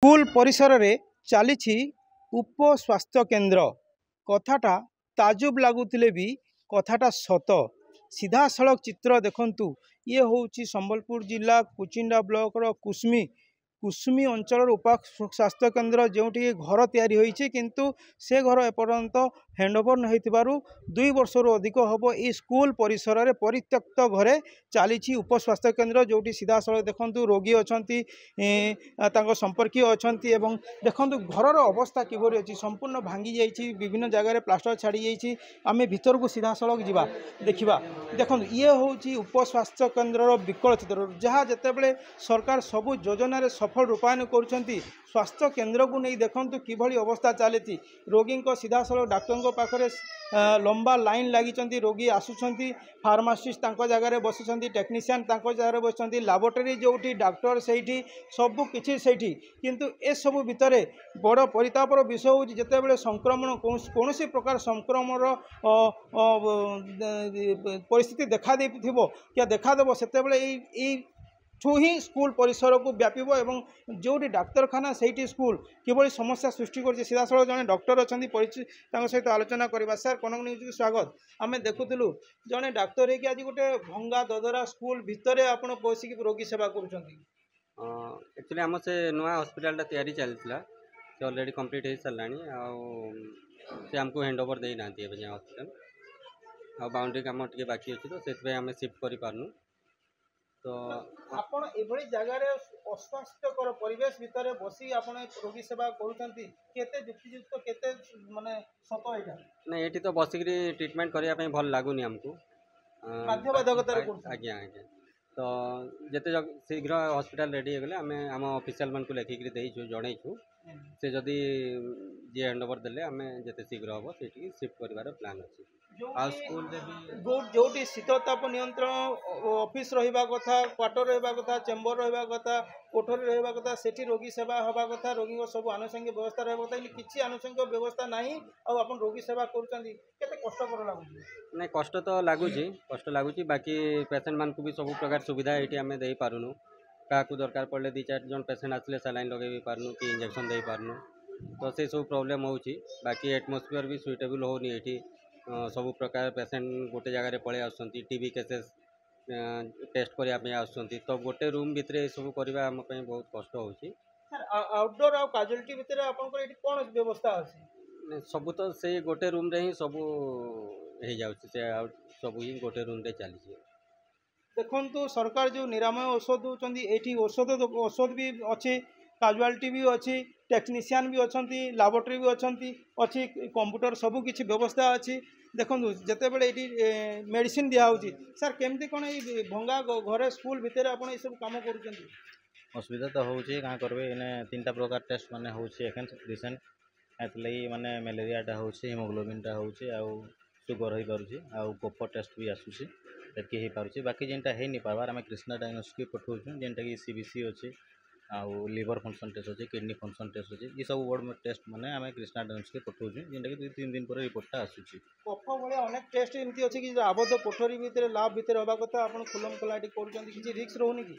School परिसर रे चली उप स्वास्थ्य केन्द्र कथाटा ताजुब लगुले भी कथाटा सत सीधा सड़क चित्र देखंतु ये हूँ संबलपुर जिला कुचिंडा ब्लॉक रो कुसुमी अंचल उप स्वास्थ्य केन्द्र जोटी घर तैयारी होईछि किंतु से घर एपर्यंत हैंडओवर नहीं थिबारु 2 वर्षर अधिक हम ये स्कूल परिसर रे परित्यक्त घरे चली उप स्वास्थ्य केन्द्र जोटी सीधा सड़क देखंतु रोगी अछंती संपर्कीय अछंती एवं देखंतु घरर अवस्था किभरी अछि संपूर्ण भांगी जाइछि विभिन्न जगह रे प्लास्टर छाड़ी जाइछि आमे भीतर को सीधा सड़क जिबा देखिबा देखंतु ये होउछि उप स्वास्थ्य केन्द्र विकल चित्र जहाँ जेतेबेले सरकार सबु योजना रे सफल रूपायन करुछंती स्वास्थ्य केन्द्र को नहीं देखंतु किभली अवस्था चलती रोगी सीधा सड़क डाक्टर पाखरे लंबा लाइन लगी रोगी आसुंच फार्मासीस्ट जगह बसी टेक्नीशियन जगह बसी लैबोरेटरी जोटी डाक्टर से सबू किसी से किंतु ए सबू भितर बड़ परितापर विषय हूँ जितेबाला संक्रमण कौन प्रकार संक्रमण परिस्थिति देखा क्या देखादेव से ठू ही स्कूल परिसर को व्यापीब एवं जो डाक्तखाना से स्कूल किभली समस्या सृष्टि कर सीधा सड़क जड़े डॉक्टर अच्छा सहित आलोचना करवा सर कनक न्यूज को स्वागत आम देखुलु जड़े डाक्तर है आज गोटे भंगा ददरा स्कूल भितर आप बसिक रोगी सेवा एक्चुअली आम से नुआ हॉस्पिटल तैयारी चलता से ऑलरेडी कंप्लीट हो सारा से आमको हैंड ओवर दे ना हॉस्पिटल आ बाउंड्री काम टे बाकी अच्छी तो से आम शिफ्ट कर पार्नु तो आपण एभली जगार अस्वास्थ्यकर परिवेश भितर बसी आपण रोगी सेवा करुँच युक्तियुक्त केते माने सत एटा नहीं ये तो बसिक ट्रीटमेंट करने भल लगुनि आमको बाध्यबाधकता आज्ञा आज्ञा तो जिते शीघ्र हॉस्पिटल रेडी हो गले आम आम ऑफिशियल मान को लिखिक देइछु जणैछु से जदि जी हैंड ओवर देले आम जिते शीघ्र हम से शिफ्ट कर प्लान अच्छी स्कूल जो शीतताप नियंत्रण ऑफिस रहा कथा क्वार्टर रहा कथा चेम्बर रहा कथा कोठरी रहा कथा से रोगी सेवा हवा कथा रोगी सब आनुषंगिक व्यवस्था रहा कथा किसी आनुषंगिक व्यवस्था ना आप रोगी सेवा करुँच कष्टकर लगुच नहीं कष्ट तो लगुच बाकी पेसेंट मान को भी सब प्रकार सुविधा ये आम दे पारुनु क्या दरकार पड़े 2-4 जन पेसेंट आसले सलाइन लगे भी पार्नु कि इंजेक्शन दे पार्नु तो से सब प्रॉब्लम होची बाकी एटमॉस्फेयर भी सुइटेबल होनी ये सब प्रकार पेसेंट गोटे जगह पड़े आसुँच टीबी केसेस टेस्ट करने आसुँच तो गोटे रूम भितर सब करवा आम बहुत कष्ट होची आउटडोर आ कैजुअलिटी भितर आपन कौन व्यवस्था अछि सब तो से गोटे रूम रे ही सब हो जाउछि से सब ही गोटे रूम रे चली देखंतु सरकार जो निरामय औषध दूसरी ये औषध भी अच्छी काजुआलिटी भी अच्छी टेक्नीशियन भी अच्छा लैबोरेटरी भी अच्छी कंप्यूटर सबू किसी व्यवस्था अच्छी देखो जिते बड़े ये मेडिसिन दिखाई सर केमती कौन ये भंगा घरे स्कूल भितर आप सब कम कर असुविधा तो हो करेंगे इन्हें 3टा प्रकार टेस्ट माने रिसेंट एथलगी माने मलेरियाटा हो हिमोग्लोबिनटा हो सुगर हो पारे आउ कफ टेस्ट भी आसूसी एतकी हो पारे बाकी जेनटा है नहीं पार्बार आम कृष्णा डायग्नोस्टिक पठाऊँ जेनटा कि सीबीसी अच्छे आउ लिवर फंक्शन टेस्ट अच्छे किडनी फंक्शन टेस्ट अच्छे ये सब बड़ टेस्ट मैंने आम कृष्णा डायग्नोस्टिक पठाऊँ जेनटा कि 2-3 दिन पर रिपोर्टा आसूसी कफ भाया अनेक टेस्ट एमती अच्छी कि आबद्ध कोठरी भितर लैब भितर हवा कथा आप खुलम खुला कर रिस्क रोनी कि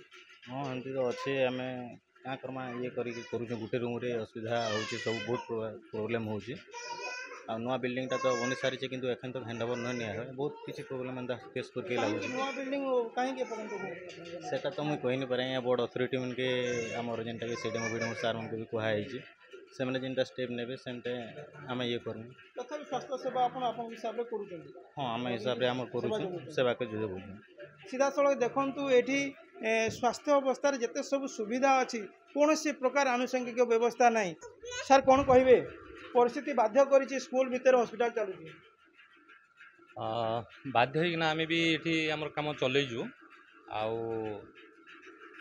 हाँ एमती तो अच्छे आम क्या करमा ये कर गोटे रूम रे असुविधा हो सब बहुत प्रोब्लेम हो नुआ बिल्डिंगटा तो बनी सारी कि एखन तक हैंड ओवर नहीं निया बहुत किसी प्रोब्लेम फेस करके सेटा तो मुझे कही नहीं पारे बोर्ड अथॉरिटी मन के आमर जेनटा कि सीडीएम बीडीएम सार मन को भी कहुई से मैंने जेनटा स्टेप ने सेमते आम ये करूँ तथापि स्वास्थ्य सेवा आप हिसाब से हाँ आम हिसाब से आम कर सेवा कर सीधा सड़क देखु ये स्वास्थ्य अवस्था जिते सब सुविधा अच्छी कौन प्रकार आनुषंगिक व्यवस्था ना सर कौन कहे परिस्थिति बाध्य करी स्कूल भितर हॉस्पिटल चलुची बाध्य होना आम भी ये आम कम चलैचु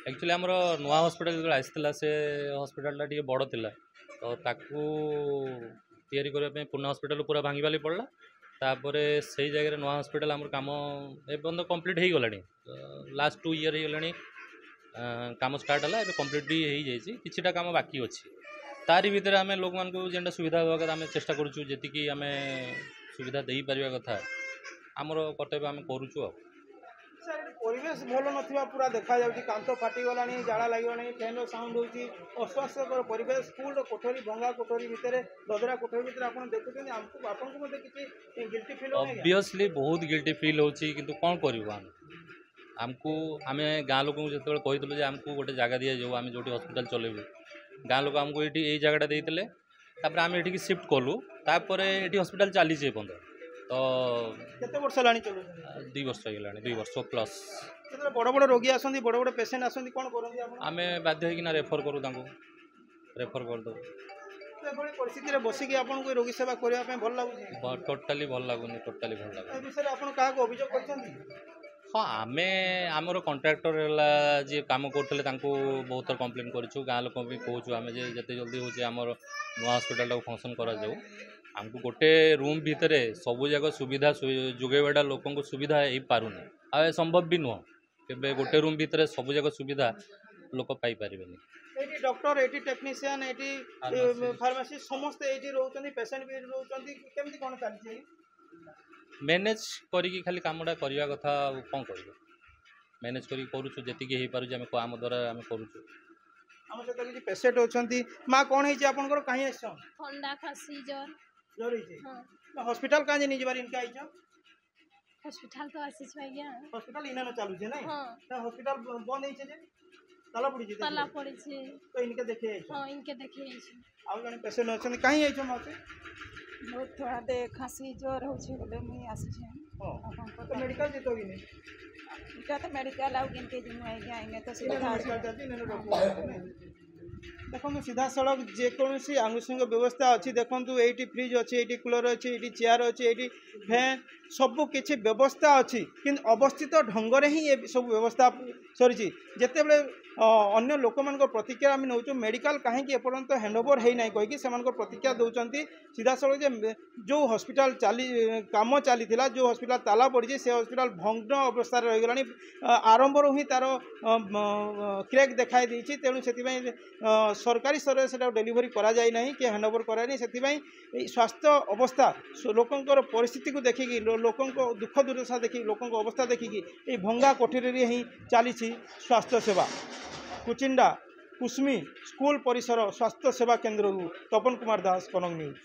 एक्चुअली आमर नुआ हॉस्पिटल जो आसाला से हॉस्पिटल टी बड़ था तो ताकू तैयारी करने पुना हॉस्पिटल पूरा भांगी पड़ला तापर से जगह नुआ हॉस्पिटल आम कम एपर्तन कंप्लीट हो गला लास्ट 2 ईयर हो गला कम स्टार्ट है कंप्लीट भी हो जाए किछिटा काम बाकी अच्छी तारी भितर आम लोक मान जेनटा सुविधा होगा कथा आम चेष्टा करुँ जी आम सुविधा दे पार कथा आमर कर्तव्य आम करुचु परिवेश भल नथिबा पूरा देखा जाउची कांत फाटी गलानी झाड़ा लागिगलानी फैन साउंड होची अस्वास्थ्यकर परिवेश स्कूल कोठरी भंगा कोठरी भितर ददरा कोठरी भितर आपण देखुछन हमको आपन को मते किछि गिल्टी फील होने ऑब्वियसली बहुत गिल्टी फील होची किंतु कोन करिवो आमको आम गाँ लोक जो कहते जे आमको गोटे जगह दि जाऊ आम जो हॉस्पिटल चलेबू गाँ लोक आमको ये जगटा देते तापर आम ये शिफ्ट कलु तापर ये हॉस्पिटल चली बंद तो केते वर्ष लानी चलु 2 वर्ष होगा 2 वर्ष प्लस केते बड़ बड़ रोगी आसंदी बड़ बड़ पेशेंट आसंदी कोन करंदी आपण आम बाध्य होकिना रेफर करूँ रेफर कर दो एभली परिस्थिति रे बसिकी आपन को रोगी सेवा करिया पे भल लागुची टोटाली भल लागुनी टोटाली भल लागुनी ए विषय आपण का को अभियोग करछंदी हाँ आम आमर कंट्राक्टर जी कम करते बहुत थर कंप्लेन करूँ गाँ लोक भी कहूँ आम जिते जल्दी हो आमर नुआ हॉस्पिटल टाक फंक्शन करा आमको गोटे रूम भितर सब जगह सुविधा जोगेवाटा लोक सुविधा हो पारुनी आ संभव भी नुह के गोटे रूम भितर सब जगह सुविधा लोक पाई पारिबेनी एटी डॉक्टर एटी टेक्नीशियन एटी फार्मासी समस्त एटी रहउछन्ती पेशेंट भी रहउछन्ती केमति कोन चलछि मैनेज करी खाली कामटा करवा कथा कौन कर मैनेज करी करूँ जी हो पारे आम आम द्वारा आम करूँ आम सहित किसी पेशेंट अच्छा माँ कौन है आपंकर कहीं आस ठंडा खासी ज्वर ज्वर हो हॉस्पिटल कहाँ नहीं जबार इनका आई हॉस्पिटल तो आसी आज्ञा हॉस्पिटल इना चालू है ना हाँ हॉस्पिटल बंद है ताला पड़ी ताला पड़ी तो इनके देखे हाँ इनके देखे आउ जन पेशेंट अच्छा कहीं आई मासी बहुत थोड़ा दे खासी ज्वर होछे बोले मुई आसी छे तो मेडिकल जेतो कि नहीं इटा तो मेडिकल आउ किनके जिमु आइगा इने तो सुविधा मेडिकल जाती ने डॉक्टर देखो सीधा सड़क जेकोसी आनुषंगिक व्यवस्था अच्छी देखो ये फ्रिज अच्छी ये कूलर अच्छी ये चेयर अच्छी ये फैन सबू किसी व्यवस्था अच्छी किंतु अवस्थित ढंग से ही ये सब व्यवस्था सरी जिते बड़े अन्य लोक मान प्रतिक्रिया आम नौ मेडिकल कहीं एपर्यंत हैंडओवर है ना कहीकि से प्रतिक्रिया दौरान सीधा सड़क जो हॉस्पिटल काम चली जो हॉस्पिटल ताला पड़ी से हॉस्पिटल भग्न अवस्था रहीगला आरंभ ही तार क्रैक देखाई देती तेणु से सरकारी स्तर से डेलीवरी करा जाए ना कि हैंडओवर कराए से स्वास्थ्य अवस्था लोकंर परिस्थिति को देखिकी लोक दुख दुर्दशा देखिए लोक अवस्था देखिकी ये भंगा कोठरी ही चली स्वास्थ्य सेवा कुचिंडा कुसमी स्कूल परिसर स्वास्थ्य सेवा केन्द्र तपन कुमार दास कनक न्यूज।